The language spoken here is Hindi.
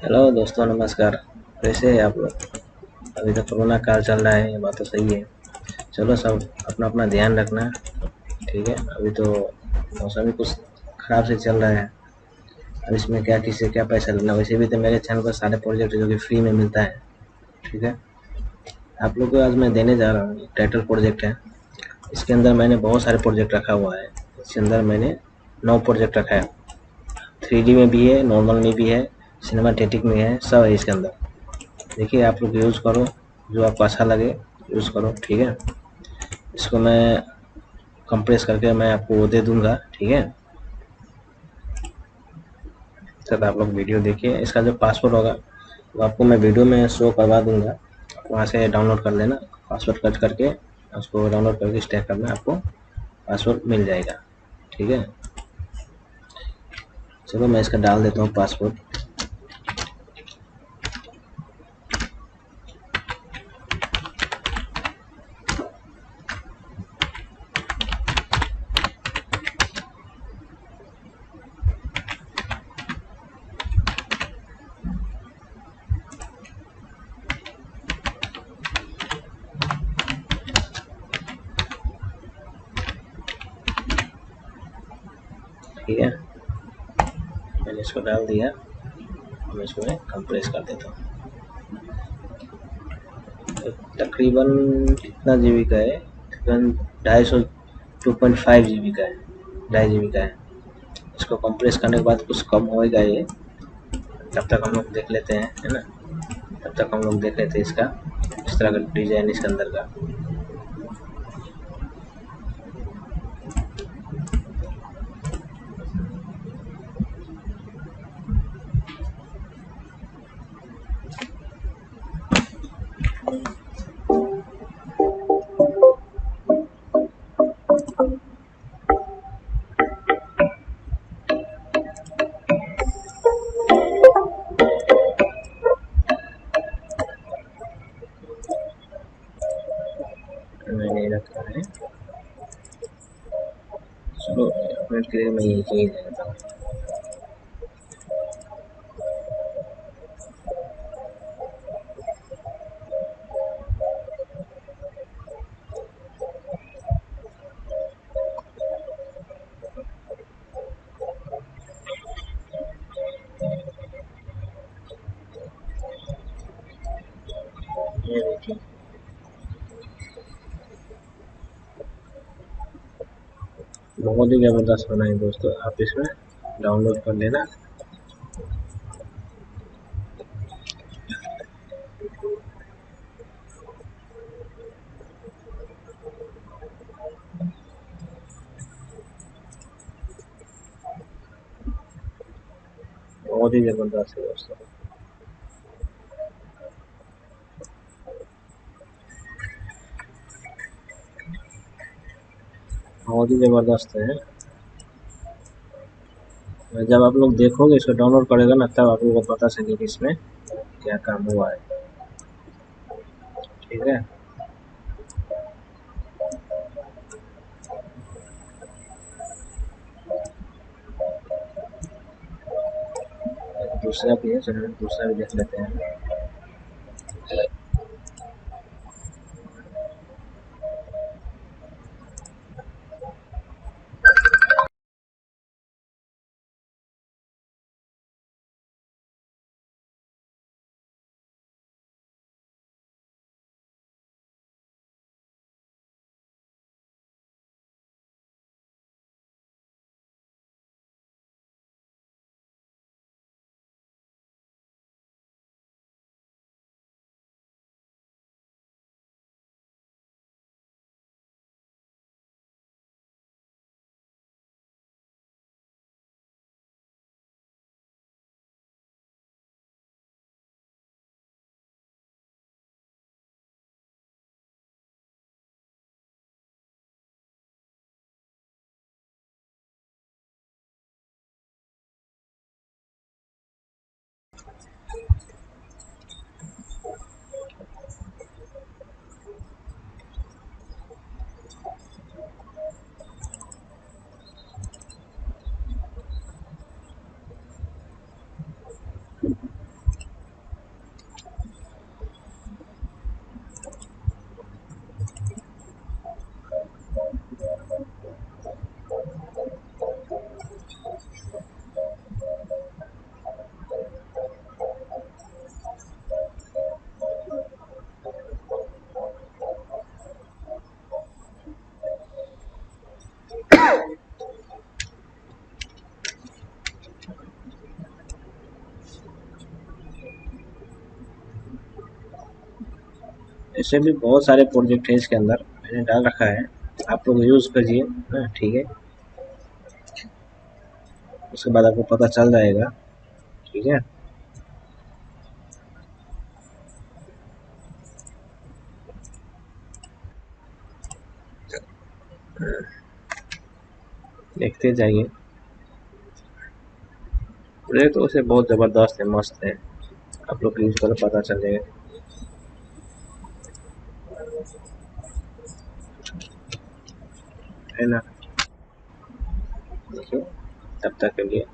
हेलो दोस्तों, नमस्कार। कैसे हैं आप लोग? अभी तो कोरोना काल चल रहा है, ये बात तो सही है। चलो, सब अपना अपना ध्यान रखना। ठीक है, अभी तो मौसम भी कुछ खराब से चल रहा है। अब इसमें क्या, किसी से क्या पैसा लेना। वैसे भी तो मेरे चैनल पर सारे प्रोजेक्ट जो कि फ्री में मिलता है। ठीक है, आप लोग को आज मैं देने जा रहा हूँ। टाइटल प्रोजेक्ट है। इसके अंदर मैंने बहुत सारे प्रोजेक्ट रखा हुआ है। इसके अंदर मैंने 9 प्रोजेक्ट रखा है। 3D में भी है, नॉर्मल में भी है, सिनेमाटेटिक में है, सब है इसके अंदर। देखिए, आप लोग यूज़ करो, जो आपको अच्छा लगे यूज़ करो। ठीक है, इसको मैं कंप्रेस करके मैं आपको वो दे दूंगा। ठीक है, तब आप लोग वीडियो देखिए। इसका जो पासवर्ड होगा वो आपको मैं वीडियो में शो करवा दूंगा, वहाँ से डाउनलोड कर लेना। पासवर्ड कट करके उसको डाउनलोड करके स्टैक करना, आपको पासवर्ड मिल जाएगा। ठीक है, चलो मैं इसका डाल देता हूँ पासवर्ड। ठीक है, मैंने इसको डाल दिया। मैं इसको कंप्रेस कर देता हूँ। तकरीबन कितना जीबी का है? तकरीबन 250 2.5 GB का है, 2.5 GB का है। इसको कंप्रेस करने के बाद कुछ कम होएगा ये। तब तक हम लोग देख लेते हैं, है ना। तब तक हम लोग देख लेते हैं इसका इस तरह का डिजाइन इसके अंदर का। मैंने रखा है। चलो, अपडेट के लिए मैं यही चीज दे देता हूँ। ये देखिए, बहुत ही ज़बरदस्त बना है दोस्तों, आप इसमें डाउनलोड कर लेना। बहुत ही ज़बरदस्त है दोस्तों। बहुत ही ज़बरदस्त है। जब आप लोग देखोगे, इसको डाउनलोड करेगा ना, तब आप लोगों को पता चलेगा कि इसमें क्या काम हुआ है। ठीक है, दूसरा भी है, चलो दूसरा भी देख लेते हैं। ऐसे भी बहुत सारे प्रोजेक्ट है इसके अंदर, मैंने डाल रखा है, आप लोग यूज़ करिए ना, ठीक है। उसके बाद आपको पता चल जाएगा, ठीक है। देखते जाइए, प्रोजेक्ट तो उसे बहुत ज़बरदस्त है, मस्त है, आप लोग यूज़ करो पता चल जाएगा, है ना। देखिए तब तक के लिए